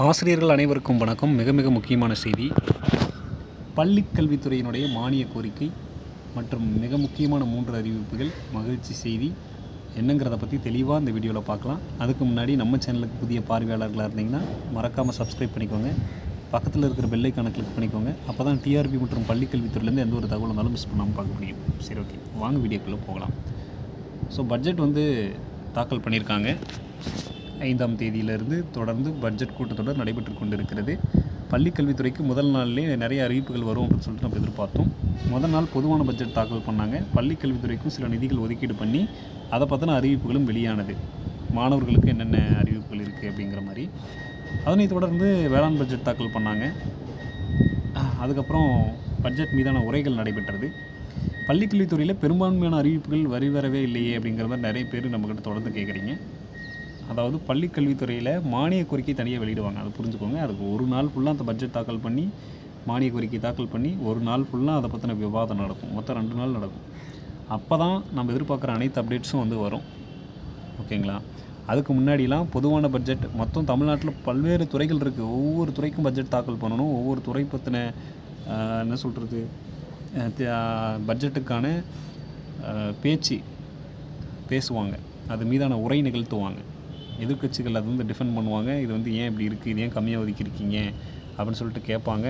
ஆசிரியர்கள் அனைவருக்கும் வணக்கம். மிக மிக முக்கியமான செய்தி, பள்ளிக் கல்வித்துறையினுடைய மானிய கோரிக்கை மற்றும் மிக முக்கியமான 3 அறிவிப்புகள். மகிழ்ச்சி செய்தி என்னங்கிறத பற்றி தெளிவாக இந்த வீடியோவில் பார்க்கலாம். அதுக்கு முன்னாடி நம்ம சேனலுக்கு புதிய பார்வையாளர்களாக இருந்தீங்கன்னா மறக்காமல் சப்ஸ்கிரைப் பண்ணிக்கோங்க. பக்கத்தில் இருக்கிற பெல் ஐக்கானை கிளிக் பண்ணிக்கோங்க. அப்போ தான் டிஆர்பி மற்றும் பள்ளிக் கல்வித்துறையிலேருந்து எந்த ஒரு தகவல் இருந்தாலும் மிஸ் பண்ணாமல் பார்க்க முடியும். சரி, ஓகே, வாங்க வீடியோக்குள்ளே போகலாம். பட்ஜெட் தாக்கல் பண்ணியிருக்காங்க. 5ஆம் தேதியிலிருந்து தொடர்ந்து பட்ஜெட் கூட்டத்தொடர் நடைபெற்று கொண்டிருக்கிறது. பள்ளிக் கல்வித்துறைக்கு முதல் நாள்லேயே நிறைய அறிவிப்புகள் வரும் அப்படின்னு சொல்லிட்டு நம்ம எதிர்பார்த்தோம். முதல் நாள் பொதுவான பட்ஜெட் தாக்கல் பண்ணாங்க. பள்ளிக் கல்வித்துறைக்கும் சில நிதிகள் ஒதுக்கீடு பண்ணி அதை பற்றின அறிவிப்புகளும் வெளியானது. மாணவர்களுக்கு என்னென்ன அறிவிப்புகள் இருக்குது அப்படிங்கிற மாதிரி. அதனைத் தொடர்ந்து வேளாண் பட்ஜெட் தாக்கல் பண்ணாங்க. அதுக்கப்புறம் பட்ஜெட் மீதான உரைகள் நடைபெற்றது. பள்ளிக் கல்வித்துறையில் பெரும்பான்மையான அறிவிப்புகள் வரவே இல்லையே அப்படிங்கிற மாதிரி நிறைய பேர் நம்மக்கிட்ட தொடர்ந்து கேட்குறீங்க. அதாவது பள்ளிக் கல்வித்துறையில் மானிய கோரிக்கை தனியாக வெளியிடுவாங்க, அது புரிஞ்சுக்கோங்க. அதுக்கு ஒரு நாள் ஃபுல்லாக அந்த பட்ஜெட் தாக்கல் பண்ணி மானிய கோரிக்கை தாக்கல் பண்ணி ஒரு நாள் ஃபுல்லாக அதை பற்றின விவாதம் நடக்கும். மொத்தம் 2 நாள் நடக்கும். அப்போ தான் நம்ம எதிர்பார்க்குற அனைத்து அப்டேட்ஸும் வரும். ஓகேங்களா? அதுக்கு முன்னாடிலாம் பொதுவான பட்ஜெட் மொத்தம் தமிழ்நாட்டில் பல்வேறு துறைகள் இருக்குது. ஒவ்வொரு துறைக்கும் பட்ஜெட் தாக்கல் பண்ணணும். ஒவ்வொரு துறை பற்றின என்ன சொல்கிறது, பட்ஜெட்டுக்கான பேச்சு பேசுவாங்க, அது மீதான உரை நிகழ்த்துவாங்க. எதிர்க்கட்சிகள் அது டிஃபெண்ட் பண்ணுவாங்க. இது ஏன் இப்படி இருக்குது, இது ஏன் கம்மியாக ஒதுக்கியிருக்கீங்க அப்படின்னு சொல்லிட்டு கேட்பாங்க.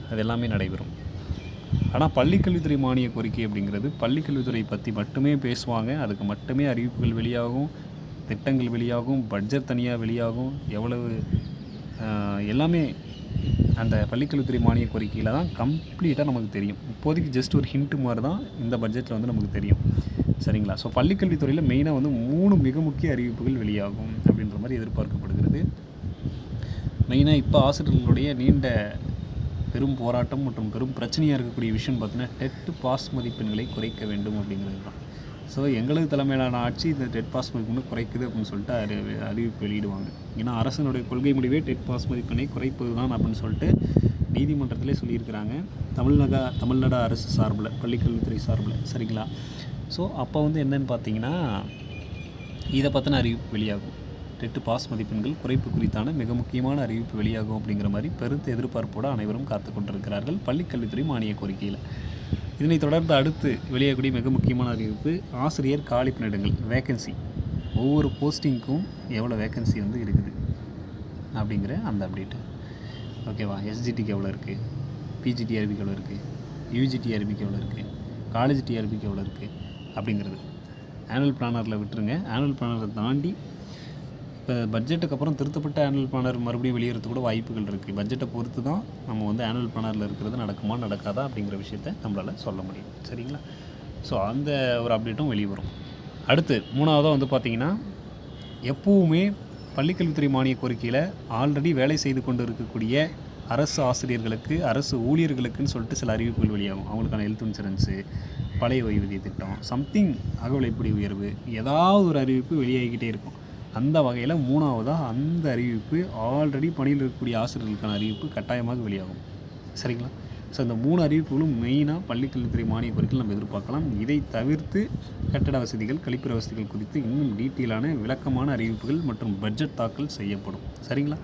அது எல்லாமே நடைபெறும். ஆனால் பள்ளிக்கல்வித்துறை மானிய கோரிக்கை அப்படிங்கிறது பள்ளிக்கல்வித்துறை பற்றி மட்டுமே பேசுவாங்க. அதுக்கு மட்டுமே அறிவிப்புகள் வெளியாகும், திட்டங்கள் வெளியாகும், பட்ஜெட் தனியாக வெளியாகும். எவ்வளவு எல்லாமே அந்த பள்ளிக்கல்வித்துறை மானிய கோரிக்கையில் தான் கம்ப்ளீட்டாக நமக்கு தெரியும். இப்போதைக்கு ஜஸ்ட் ஒரு ஹிண்ட்டு மாதிரி தான் இந்த பட்ஜெட்டில் நமக்கு தெரியும். சரிங்களா? பள்ளிக்கல்வித்துறையில் மெயினாக 3 மிக முக்கிய அறிவிப்புகள் வெளியாகும் அப்படின்ற மாதிரி எதிர்பார்க்கப்படுகிறது. மெயினாக இப்போ ஆசிரியர்களுடைய நீண்ட பெரும் போராட்டம் மற்றும் பெரும் பிரச்சனையாக இருக்கக்கூடிய விஷயம் பார்த்தீங்கன்னா, டெட் பாஸ் மதிப்பெண்களை குறைக்க வேண்டும் அப்படிங்கிறது தான். எங்களது தலைமையிலான ஆட்சி இந்த டெட் பாஸ் மதிப்பெண்ணை குறைக்குது அப்படின்னு சொல்லிட்டு அறிவிப்பு வெளியிடுவாங்க. ஏன்னா அரசினுடைய கொள்கை முடிவே டெட் பாஸ் மதிப்பெண்ணை குறைப்பது தான் அப்படின்னு சொல்லிட்டு நீதிமன்றத்திலே சொல்லியிருக்கிறாங்க. தமிழ்நாடு அரசு சார்பில், பள்ளிக்கல்வித்துறை சார்பில். சரிங்களா? அப்போ என்னென்னு பார்த்தீங்கன்னா, இதை பற்றின அறிவிப்பு வெளியாகும். டெட்டு பாஸ் மதிப்பெண்கள் குறைப்பு குறித்தான மிக முக்கியமான அறிவிப்பு வெளியாகும் அப்படிங்கிற மாதிரி பெருத்த எதிர்பார்ப்போடு அனைவரும் காத்து கொண்டிருக்கிறார்கள் பள்ளிக்கல்வித்துறை மானிய கோரிக்கையில். இதனைத் தொடர்ந்து அடுத்து வெளியாகக்கூடிய மிக முக்கியமான அறிவிப்பு, ஆசிரியர் காலி பணியிடங்கள், வேக்கன்சி. ஒவ்வொரு போஸ்டிங்க்கும் எவ்வளோ வேக்கன்சி இருக்குது அப்படிங்கிற அந்த அப்டேட்டு. ஓகேவா? எஸ்ஜிடிக்கு எவ்வளோ இருக்குது, பிஜிடிஆர்பிக்கு எவ்வளோ இருக்குது, யூஜிடிஆர்பிக்கு எவ்வளோ இருக்குது, காலேஜ் டிஆர்பிக்கு எவ்வளோ இருக்குது அப்படிங்கிறது ஆனுவல் பிளானரில் விட்டுருங்க. ஆனுவல் பிளானரை தாண்டி இப்போ பட்ஜெட்டுக்கு அப்புறம் திருத்தப்பட்ட ஆனுவல் பிளானர் மறுபடியும் வெளியேறது கூட வாய்ப்புகள் இருக்குது. பட்ஜெட்டை பொறுத்து தான் நம்ம ஆனுவல் பிளானரில் இருக்கிறது நடக்குமா நடக்காதா அப்படிங்கிற விஷயத்தை நம்மளால் சொல்ல முடியும். சரிங்களா? அந்த ஒரு அப்டேட்டும் வெளியே வரும். அடுத்து 3ஆவதாக பார்த்திங்கன்னா, எப்போவுமே பள்ளிக்கல்வித்துறை மானிய கோரிக்கையில் ஆல்ரெடி வேலை செய்து கொண்டு இருக்கக்கூடிய அரசு ஆசிரியர்களுக்கு, அரசு ஊழியர்களுக்குன்னு சொல்லிட்டு சில அறிவிப்புகள் வெளியாகும். அவங்களுக்கான ஹெல்த் இன்சூரன்ஸு, பழைய ஓய்வூதிய திட்டம், சம்திங் அகவிலைப்படி உயர்வு, ஏதாவது ஒரு அறிவிப்பு வெளியாகிக்கிட்டே இருக்கும். அந்த வகையில் 3ஆவதாக அந்த அறிவிப்பு ஆல்ரெடி பணியில் இருக்கக்கூடிய ஆசிரியர்களுக்கான அறிவிப்பு கட்டாயமாக வெளியாகும். சரிங்களா? இந்த 3 அறிவிப்புகளும் மெயினாக பள்ளிக்கல்வித்துறை மானிய கோரிக்கையில் நம்ம எதிர்பார்க்கலாம். இதை தவிர்த்து கட்டட வசதிகள், கழிப்பிட வசதிகள் குறித்து இன்னும் டீட்டெயிலான விளக்கமான அறிவிப்புகள் மற்றும் பட்ஜெட் தாக்கல் செய்யப்படும். சரிங்களா?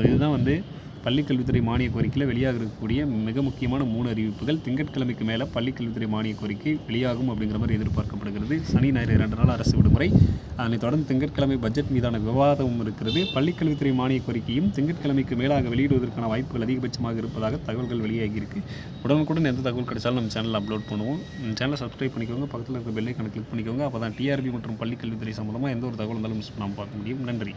இதுதான் பள்ளிக்கல்வித்துறை மானிய கோரிக்கையில் வெளியாக இருக்கக்கூடிய மிக முக்கியமான 3 அறிவிப்புகள். திங்கட்கிழமைக்கு மேலே பள்ளிக்கல்வித்துறை மானிய கோரிக்கை வெளியாகும் அப்படிங்கிற மாதிரி எதிர்பார்க்கப்படுகிறது. சனி ஞாயிறு 2 நாள் அரசு விடுமுறை. அதனைத் தொடர்ந்து திங்கட்கிழமை பட்ஜெட் மீதான விவாதமும் இருக்கிறது. பள்ளிக்கல்வித்துறை மானிய கோரிக்கையும் திங்கட்கிழமைக்கு மேலாக வெளியிடுவதற்கான வாய்ப்புகள் அதிகபட்சமாக இருப்பதாக தகவல்கள் வெளியாகியிருக்கு. உடனுக்குடன் எந்த தகவல் கிடைச்சாலும் நம்ம சேனலில் அப்லோட் பண்ணுவோம். சேனலை சப்ஸ்கிரைப் பண்ணிக்கோங்க. பக்கத்தில் இருக்க பெல் ஐக்கானை கிளிக் பண்ணிக்கோங்க. அப்போ தான் டிஆர்பி மற்றும் பள்ளிக்கல்வித்துறை சம்பந்தமாக எந்த ஒரு தகவல் இருந்தாலும் மிஸ் பண்ணாமல் பார்க்க முடியும். நன்றி.